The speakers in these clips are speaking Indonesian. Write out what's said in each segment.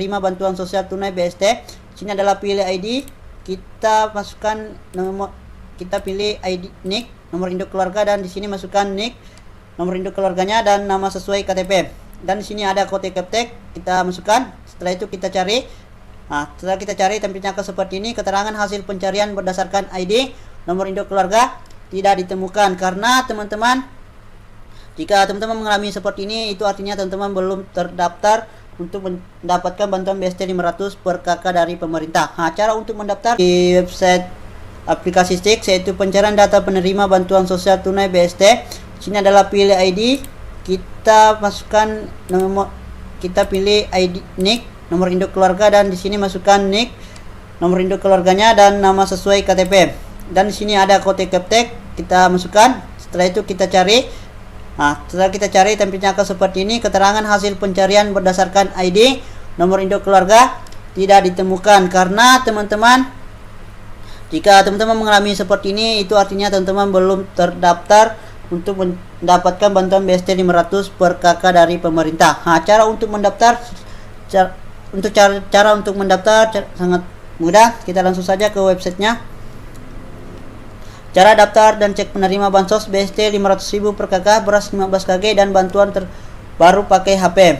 penerima bantuan sosial tunai BST. Sini adalah pilih ID, kita masukkan nomor, kita pilih ID NIK, nomor induk keluarga, dan di sini masukkan NIK, nomor induk keluarganya dan nama sesuai KTP. Dan di sini ada kode CAPTCH, kita masukkan. Setelah itu kita cari. Nah, setelah kita cari tampilnya seperti ini, keterangan hasil pencarian berdasarkan ID, nomor induk keluarga tidak ditemukan. Karena teman-teman, jika teman-teman mengalami seperti ini, itu artinya teman-teman belum terdaftar untuk mendapatkan bantuan BST 500 per KK dari pemerintah. Nah, cara untuk mendaftar di website aplikasi Stix, yaitu pencarian data penerima bantuan sosial tunai BST. Sini adalah pilih ID, kita masukkan nomor, kita pilih ID NIK, nomor induk keluarga, dan di sini masukkan NIK, nomor induk keluarganya dan nama sesuai KTP. Dan di sini ada kode CAPTCH, kita masukkan. Setelah itu kita cari. Nah, setelah kita cari tampilnya seperti ini, keterangan hasil pencarian berdasarkan ID, nomor induk keluarga tidak ditemukan. Karena teman-teman, jika teman-teman mengalami seperti ini, itu artinya teman-teman belum terdaftar untuk mendapatkan bantuan BST 500 per KK dari pemerintah. Nah, cara untuk mendaftar sangat mudah. Kita langsung saja ke websitenya. Cara daftar dan cek penerima bansos BST 500.000 per KK, beras 15 kg, dan bantuan terbaru pakai HP.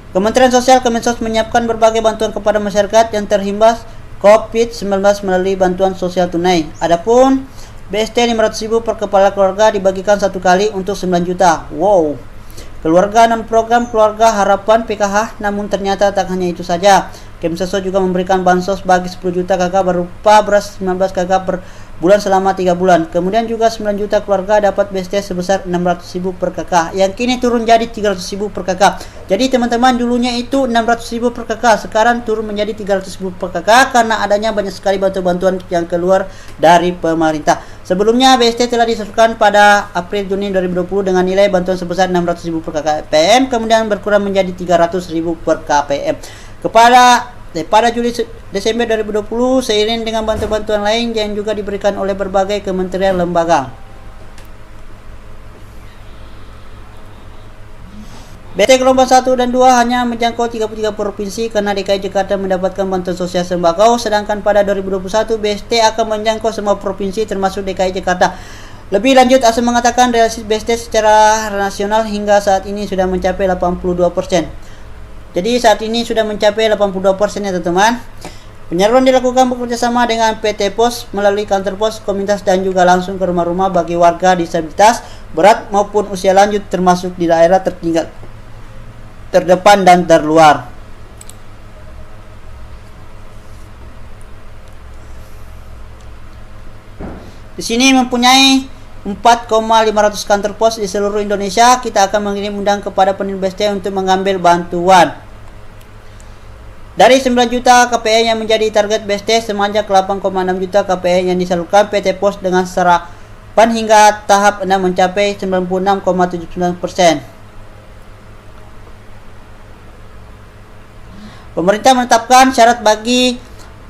Kementerian Sosial Kemensos menyiapkan berbagai bantuan kepada masyarakat yang terhimbas COVID-19 melalui bantuan sosial tunai. Adapun BST 500.000 per kepala keluarga dibagikan satu kali untuk 9 juta. Wow. Keluarga non program Keluarga Harapan PKH, namun ternyata tak hanya itu saja. Kemensos juga memberikan bansos bagi 10 juta KK berupa beras 19 KK per bulan selama 3 bulan. Kemudian juga 9 juta keluarga dapat BST sebesar 600.000 per KK, yang kini turun jadi 300.000 per KK. Jadi teman-teman, dulunya itu 600.000 per KK, sekarang turun menjadi 300.000 per KK karena adanya banyak sekali bantuan-bantuan yang keluar dari pemerintah. Sebelumnya BST telah disalurkan pada April Juni 2020 dengan nilai bantuan sebesar 600.000 per KPM, kemudian berkurang menjadi 300.000 per KPM. Pada Juli Desember 2020, seiring dengan bantuan-bantuan lain yang juga diberikan oleh berbagai kementerian lembaga. BST gelombang 1 dan 2 hanya menjangkau 33 provinsi karena DKI Jakarta mendapatkan bantuan sosial sembako, sedangkan pada 2021 BST akan menjangkau semua provinsi termasuk DKI Jakarta. Lebih lanjut, ASEM mengatakan realisasi BST secara nasional hingga saat ini sudah mencapai 82%. Jadi saat ini sudah mencapai 82% ya teman-teman. Penyaluran dilakukan bekerjasama dengan PT Pos melalui kantor pos, komunitas, dan juga langsung ke rumah-rumah bagi warga disabilitas berat maupun usia lanjut termasuk di daerah tertinggal, terdepan, dan terluar. Di sini mempunyai 4,500 kantor pos di seluruh Indonesia. Kita akan mengirim undang kepada penerima BST untuk mengambil bantuan. Dari 9 juta KPN yang menjadi target BST, sebanyak 8,6 juta KPN yang disalurkan PT Pos dengan serapan hingga tahap 6 mencapai 96,79%. Pemerintah menetapkan syarat bagi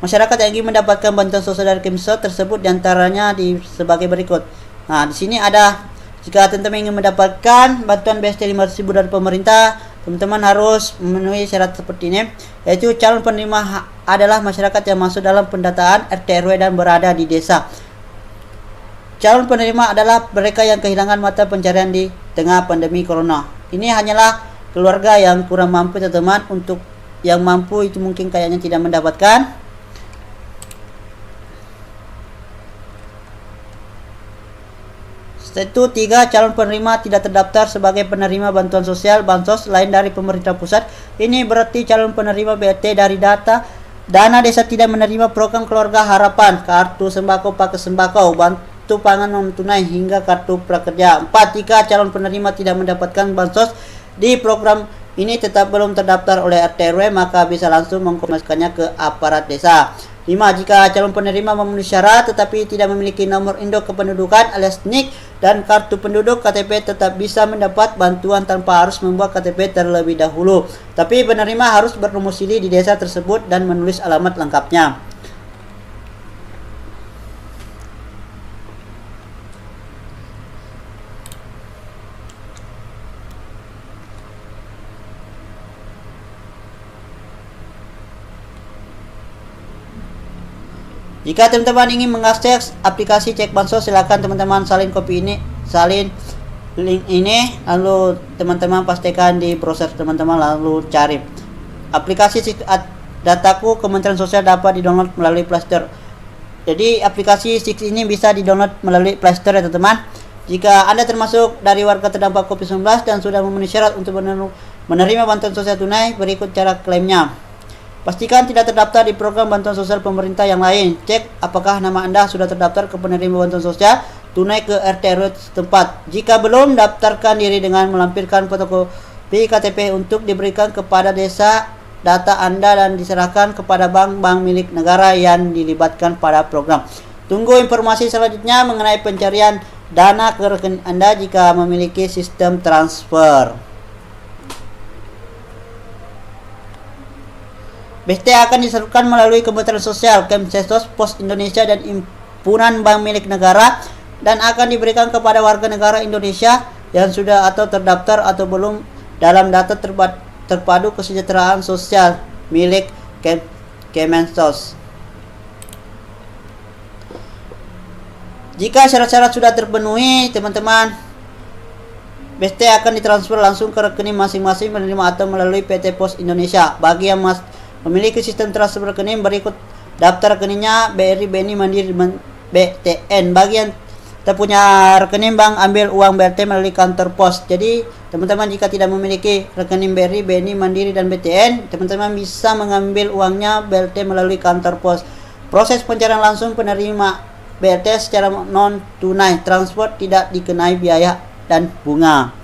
masyarakat yang ingin mendapatkan bantuan sosial dari Kemensos tersebut, diantaranya sebagai berikut. Nah, di sini ada, jika teman-teman ingin mendapatkan bantuan BST 500.000 dari pemerintah, teman-teman harus memenuhi syarat seperti ini, yaitu calon penerima adalah masyarakat yang masuk dalam pendataan RT RW dan berada di desa. Calon penerima adalah mereka yang kehilangan mata pencarian di tengah pandemi corona. Ini hanyalah keluarga yang kurang mampu teman-teman. Untuk yang mampu itu mungkin kayaknya tidak mendapatkan. Setelah itu, 3 calon penerima tidak terdaftar sebagai penerima bantuan sosial bansos lain dari pemerintah pusat. Ini berarti calon penerima BLT dari dana desa tidak menerima program Keluarga Harapan, kartu sembako, paket sembako, bantu pangan non tunai, hingga kartu prakerja. 4, jika calon penerima tidak mendapatkan bansos di program ini tetap belum terdaftar oleh RT RW, maka bisa langsung mengkomunikasikannya ke aparat desa. 5, jika calon penerima memenuhi syarat tetapi tidak memiliki nomor induk kependudukan alias NIK dan kartu penduduk KTP, tetap bisa mendapat bantuan tanpa harus membuat KTP terlebih dahulu. Tapi penerima harus berdomisili di desa tersebut dan menulis alamat lengkapnya. Jika teman-teman ingin mengakses aplikasi cek bansos, silakan teman-teman salin link ini, lalu teman-teman pastikan di browser teman-teman, lalu cari aplikasi Dataku Kementerian Sosial dapat di-download melalui Play Store. Jadi aplikasi Six ini bisa di-download melalui Play Store ya teman-teman. Jika Anda termasuk dari warga terdampak COVID-19 dan sudah memenuhi syarat untuk menerima bantuan sosial tunai, berikut cara klaimnya. Pastikan tidak terdaftar di program bantuan sosial pemerintah yang lain. Cek apakah nama Anda sudah terdaftar ke penerima bantuan sosial tunai ke RT RW setempat. Jika belum, daftarkan diri dengan melampirkan fotokopi KTP untuk diberikan kepada desa data Anda dan diserahkan kepada bank milik negara yang dilibatkan pada program. Tunggu informasi selanjutnya mengenai pencarian dana ke rekening Anda jika memiliki sistem transfer. BST akan disalurkan melalui Kementerian Sosial, Kemsesos, Pos Indonesia, dan himpunan bank milik negara, dan akan diberikan kepada warga negara Indonesia yang sudah atau terdaftar atau belum dalam data terpadu kesejahteraan sosial milik Kemensos. Jika syarat-syarat sudah terpenuhi, teman-teman, BST akan ditransfer langsung ke rekening masing-masing menerima atau melalui PT Pos Indonesia. Bagi yang memiliki sistem transfer rekening, berikut daftar rekeningnya: BRI, BNI, Mandiri, BTN. Bagi yang tak punya rekening bank, ambil uang BRT melalui kantor pos. Jadi teman-teman, jika tidak memiliki rekening BRI, BNI, Mandiri, dan BTN, teman-teman bisa mengambil uangnya BRT melalui kantor pos. Proses pencairan langsung penerima BRT secara non tunai, transfer tidak dikenai biaya dan bunga.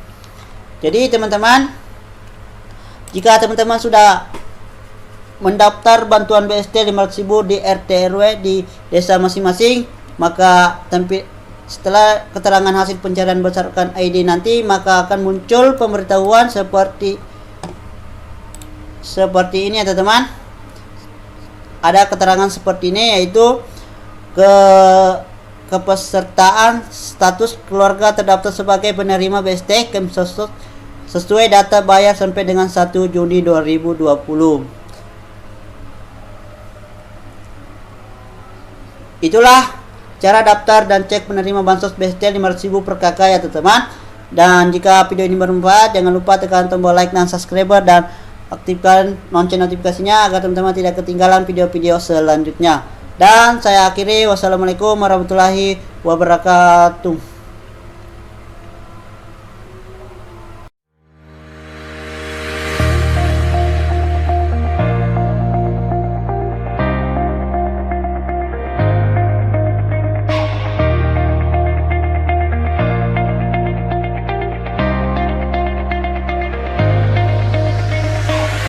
Jadi teman-teman, jika teman-teman sudah mendaftar bantuan BST 500.000 di RT RW di desa masing-masing, maka setelah keterangan hasil pencarian berdasarkan ID nanti, maka akan muncul pemberitahuan seperti ini ya teman-teman. Ada keterangan seperti ini, yaitu kepesertaan status keluarga terdaftar sebagai penerima BST Kemsos sesuai data bayar sampai dengan 1 Juni 2020. Itulah cara daftar dan cek penerima bansos BST 500.000 per KK ya teman-teman. Dan jika video ini bermanfaat, jangan lupa tekan tombol like dan subscribe, dan aktifkan lonceng notifikasinya agar teman-teman tidak ketinggalan video-video selanjutnya. Dan saya akhiri, wassalamualaikum warahmatullahi wabarakatuh.